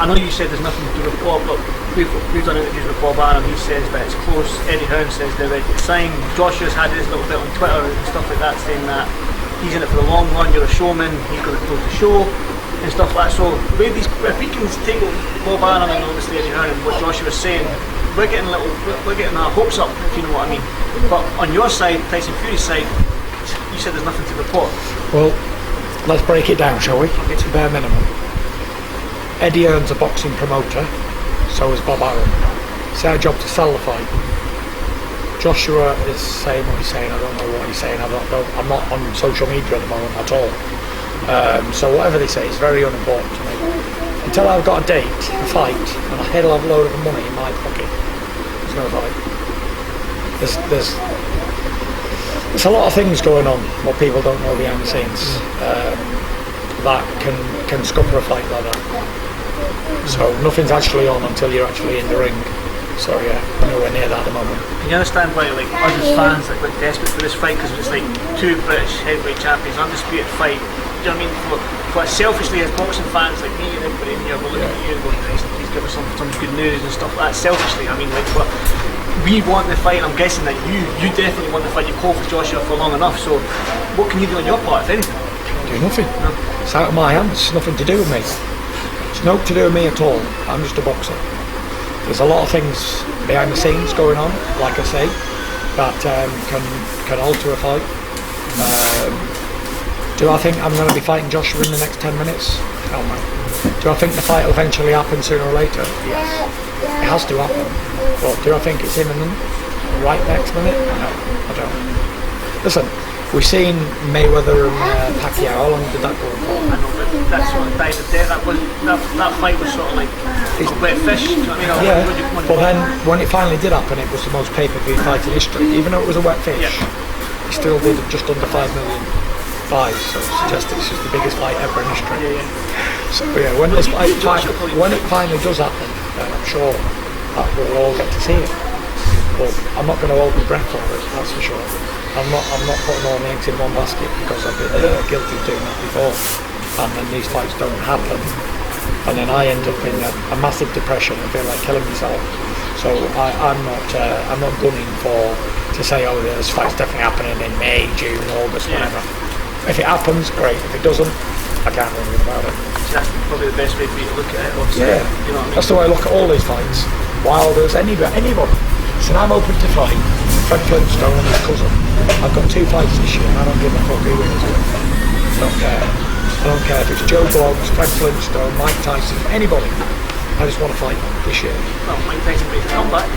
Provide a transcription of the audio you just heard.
I know you said there's nothing to report, but we've done interviews with Bob Arum. He says that it's close. Eddie Hearn says they're ready to sign. Joshua's had his little bit on Twitter and stuff like that, saying that he's in it for the long run. You're a showman. He's going to close the show and stuff like that. So if we can take Bob Arum and obviously Eddie Hearn and what Joshua was saying, we're getting our hopes up, if you know what I mean. But on your side, Tyson Fury's side, you said there's nothing to report. Well, let's break it down, shall we? Okay. To bare minimum. Eddie Hearn's a boxing promoter, so is Bob Arum. It's our job to sell the fight. Joshua is saying what he's saying. I don't know what he's saying. I'm not on social media at the moment at all. So whatever they say is very unimportant to me. Until I've got a date, a fight, and a hell of a load of money in my pocket, there's no fight. There's a lot of things going on, what people don't know behind the scenes, that can scupper a fight like that. So nothing's actually on until you're actually in the ring. So yeah, nowhere near that at the moment. Can you understand why like us as fans like desperate for this fight, because it's like two British heavyweight champions, undisputed fight. Do you know what I mean? For selfishly as boxing fans like me and everybody in here, we're looking at you and going, please give us some good news and stuff like that. Selfishly, I mean, like, but we want the fight. I'm guessing that you definitely want the fight. You've called for Joshua for long enough. So what can you do on your part, if anything? Do nothing. No. It's out of my hands. It's nothing to do with me. It's nothing to do with me at all. I'm just a boxer. There's a lot of things behind the scenes going on, like I say, that can alter a fight. Do I think I'm going to be fighting Joshua in the next 10 minutes? Hell no. Do I think the fight will eventually happen sooner or later? Yes. It has to happen. But do I think it's imminent? Right next minute? No, I don't. Listen, we've seen Mayweather and Pacquiao. How long did that go on for? I know, but that sort of died of death. That fight was sort of like a wet fish. Do you know what I mean? Yeah, but then when it finally did happen, it was the most pay-per-view fight in history. Even though it was a wet fish, it still did just under 5 million buys. So it suggests it's just the biggest fight ever in history. Yeah. So yeah, when it finally does happen, then I'm sure that we'll all get to see it. But I'm not going to hold my breath for it. That's for sure. I'm not putting all my eggs in one basket, because I've been guilty of doing that before, and then these fights don't happen, and then I end up in a massive depression and feel like killing myself. So I'm not gunning to say, oh, this fight's definitely happening in May, June, August, whatever. If it happens, great. If it doesn't, I can't do anything about it. So that's probably the best way for you to look at it. Obviously. Yeah, you know what I mean? That's the way I look at all these fights. Wilder's, anybody. So I'm open to fight Fred Flintstone and his cousin. I've got 2 fights this year and I don't give a fuck who wins it. I don't care. I don't care if it's Joe Bloggs, Fred Flintstone, Mike Tyson, anybody. I just want to fight this year. Well, Mike Tyson made a comeback.